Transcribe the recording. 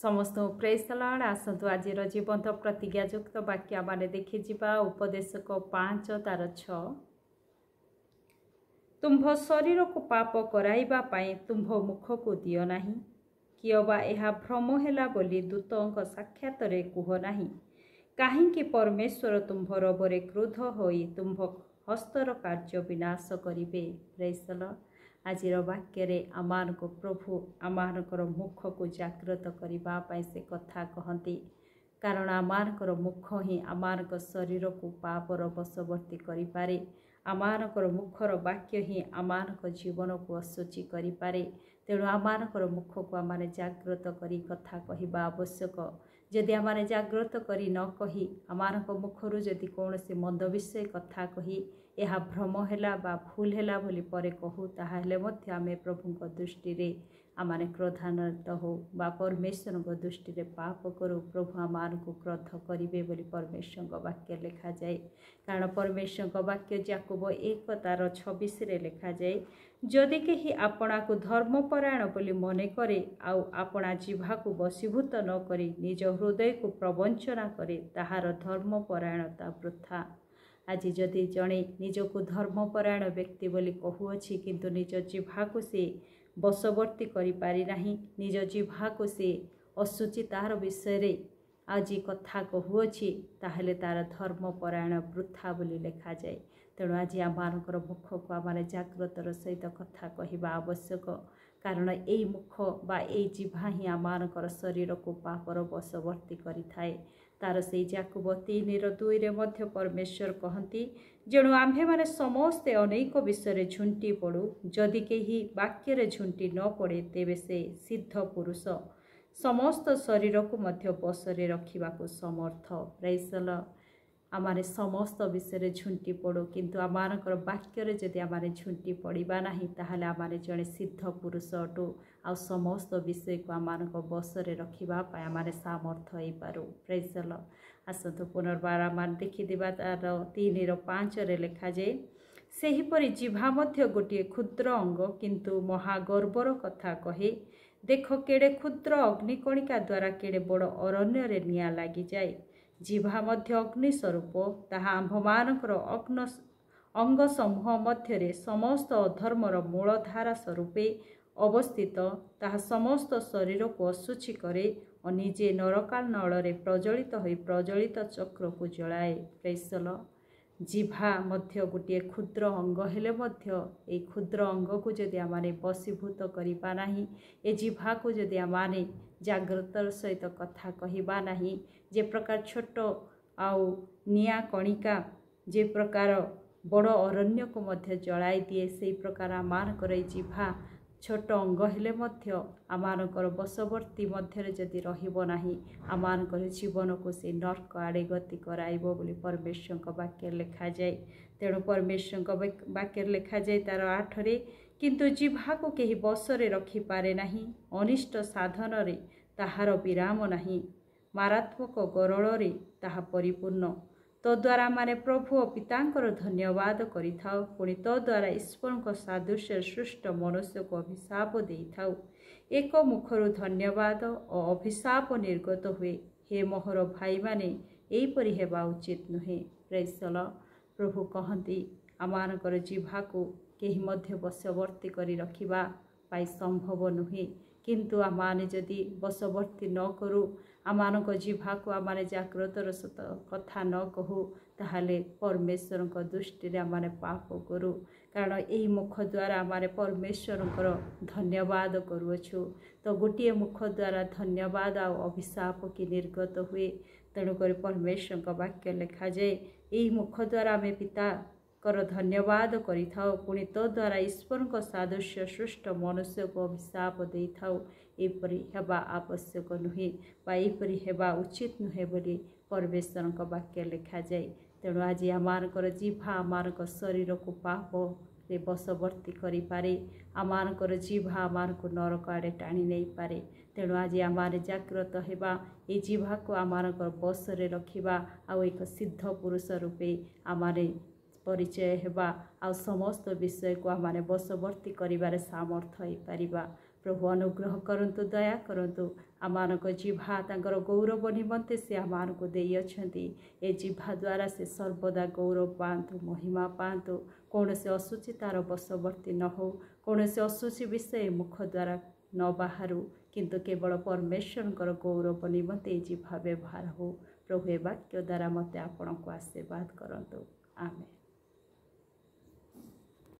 समस्त praise the lord. आसतु आज जीवंत प्रतिज्ञायुक्त वाक्य आम देखी जा उपदेशक 5 तार 6 तुम्भ शरीर को पाप कराइबा पाई तुम्भ मुख को दियो नाही कियबा एहा भ्रम हैला बोली दूतों साक्षात रे कुह नाही काहींकि परमेश्वर तुम्भ रबरे क्रोध होई तुम्भ हस्तर कार्य विनाश करिबे। Praise the Lord. आज वाक्य आमान को प्रभु आमानकर मुख को जागृत करने से कथा कहती कारण आमानकर मुख ही आमानक शरीर को पापर बशवर्ती करें। आमानकर मुखर वाक्य ही आमानक जीवन को असुचि करें। तेणु आमानकर मुख को आम जागृत करी कथा कहवा आवश्यक। जदि आम जागृत करी न कही आमानक मुखर जदि कौन से मंद विषय कथा कही यह भ्रम हैला बा भूल हैला बोली परे कहू ताहले मध्य आमे प्रभुଙ୍କ दृष्टि रे आमाने क्रोधान्वित हो बा परमेश्वर दृष्टि रे पाप करू प्रभु आमान को क्रोध करिवे बोली परमेश्वर वाक्य लिखा जाए। कारण परमेश्वर वाक्य याकूब 1 तार 26 रे लिखा जाए जदि केही आपणा को धर्मपरायण बोली मने करे आउ आपणा जिह्वा को वशीभूत न करी निज हृदय को प्रवंचना करे ताहार धर्मपरायणता वृथा। आज जदि जड़े निजको धर्मपरायण व्यक्ति बोली कहूअछि किंतु निज जिह्वा को से बशवर्ती करि पारि नाही निज जिह्वा को से असुचि तार विषय रे आज कथा कहूअछि ताहले तार धर्मपरायण वृथा बोली लिखा जाए। तेणु आज आमानकर मुख को आम जागृतर सहित कथा कहवा आवश्यक। कारण यही मुख बा यही जिह्वा ही आमानकर शरीर को पापर बशवर्ती करिथाए। तार से याकूब 3:2 मध्य परमेश्वर कहती जेणु आम्भे माने समस्ते अनेक विषय झुंटी पड़ू जदि केही वाक्य झुंटी न पड़े तेबे से सिद्ध पुरुष समस्त शरीर को मध्य बसरे रखा समर्थ। Praise the lord. आमारे समस्त विषय झुंटी पड़ू किंतु आमानकर वाक्य जदि आमारे झुंटी पड़ा ना ताहले आमारे जड़े सिद्ध पुरुष अटू आ समस्त विषय को आमानक बसरे रखा आमारे सामर्थ हो पारू। Praise the lord. आसतु पुनर्बार आम देखिदिबा तार 3:5 रे लिखा जाए सेहीपरि जिह्वा मध्य गोटे क्षुद्र अंग किंतु महागर्वर कथा कहे देख केड़े क्षुद्र अग्निकणिका द्वारा केड़े बड़ अरण्य रे निया लगी जाए। जिह्वा मध्य अग्नि स्वरूप ताहा आम्भमानकर अंग समूह मध्य समस्त अधर्मर मूलधारा स्वरूपे अवस्थित ताहा समस्त शरीर को असुचि करे और निजे नरकाल नल प्रज्वलित हो प्रज्वलित चक्र को जलाए। Praise the Lord. जिह्वा मध्य गोटे क्षुद्र अंग हेले मध्य ए क्षुद्र अंग को जदि आमाने वशीभूत करिबा नाही ए जिह्वा को जदि आमाने जागृतर सहित कथा कहवा नाही जे प्रकार छोट आउ निया कणिका जे प्रकार बड़ अरण्य को मध्य जलाई दिए से प्रकार आमानकर जिह्वा छोट अंग हेले मध्य आमानकर बशवर्ती मध्य जदि रहिबो नाही आमानकर जीवन को से नर्क आड़े गति कराइबो बोली परमेश्वर वाक्य लिखा जाए। तेणु परमेश्वर वाक्य लिखा जाए तार 8 रे किंतु जिह्वा को केही बसरे रखि पारे नाही अनिष्ट साधन रे ताहार विराम नाही मारात्मक गरल रे ताहा परिपूर्ण तो द्वारा माने प्रभु और पितांकर धन्यवाद करिथाउ पुणी तो द्वारा ईश्वर सादृश्य सृष्ट मनुष्य को अभिशाप देइथाउ एक मुखर धन्यवाद और अभिशाप निर्गत हुए हे मोहर भाई माने एहीपरि हेबा उचित नुहे। Praise the Lord. प्रभु कहती आमानकर जिह्वा को केही मध्य वशवर्ती करी रखिबा पाई संभव नुहे किंतु आमाने जदि वशवर्ती न करू आमानक जिह्वा को आमाने जागृतर सत कथा न कहू ताहले परमेश्वर दृष्टि रे आमाने पाप करू। कारण यही मुख द्वारा आमाने परमेश्वर धन्यवाद करूछु तो गोटे मुख द्वारा धन्यवाद आ अभिशाप की निर्गत हुए। तेणुक परमेश्वर वाक्य लिखा जाए यही मुख द्वारा आमे पिता कर धन्यवाद करिथाउ पुणी तो द्वारा ईश्वर सादृश्य सृष्ट मनुष्य को अभिशाप देइथाउ एपरि हेबा आवश्यक नुहे बा एपरि हेबा उचित नुहे बोली परमेश्वर वाक्य लिखा जाए। तेणु आज आमानकर जिह्वा आमानकर शरीर को पाप रे बशवर्ती करि पारे आमानकर जिह्वा आमानको नरक आड़े टाणी नहीं पारे। तेणु आज आमाने जागृत हेबा ए जिह्वा को आमानकर बसरे रखिबा आ एक सिद्ध पुरुष रूपे आमाने परिचय हेबा आ समस्त विषय को आमाने बशवर्ती करिबारे सामर्थ हो पारिबा। प्रभु अनुग्रह करंतु दया करंतु आमानक जिह्वा तांकर गौरव निमंते से आमानक देई अछंती ए जिह्वा द्वारा से सर्वदा गौरव पांतु महिमा पांतु कौन से अशुचितार वशवर्ती न हो कौन से अशुचि विषय मुख द्वारा न बाहरु किंतु केवल परमेश्वर गौरव निमंते जिह्वा व्यवहार हो प्रभु ए वाक्य द्वारा मते आपण को आशीर्वाद करंतु आमेन।